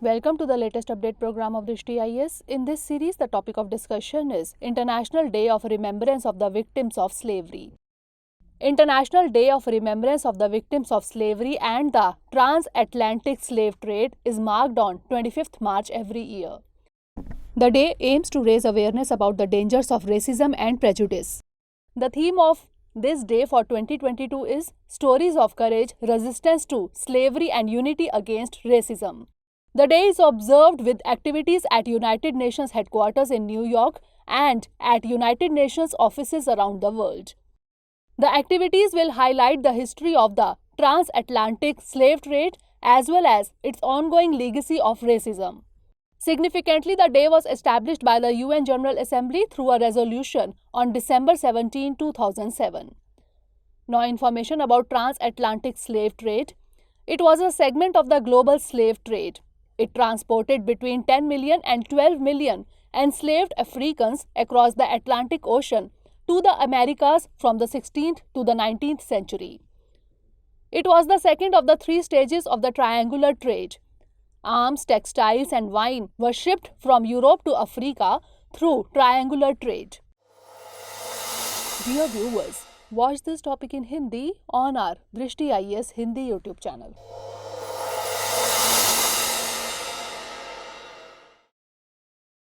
Welcome to the latest update program of Drishti IAS. In this series, the topic of discussion is International Day of Remembrance of the Victims of Slavery. International Day of Remembrance of the Victims of Slavery and the Transatlantic Slave Trade is marked on 25th March every year. The day aims to raise awareness about the dangers of racism and prejudice. The theme of this day for 2022 is Stories of Courage, Resistance to Slavery and Unity Against Racism. The day is observed with activities at United Nations headquarters in New York and at United Nations offices around the world. The activities will highlight the history of the transatlantic slave trade as well as its ongoing legacy of racism. Significantly, the day was established by the UN General Assembly through a resolution on December 17, 2007. Now, information about transatlantic slave trade. It was a segment of the global slave trade. It transported between 10 million and 12 million enslaved Africans across the Atlantic Ocean to the Americas from the 16th to the 19th century. It was the second of the three stages of the triangular trade. Arms, textiles and wine were shipped from Europe to Africa through triangular trade. Dear viewers, watch this topic in Hindi on our Drishti IAS Hindi YouTube channel.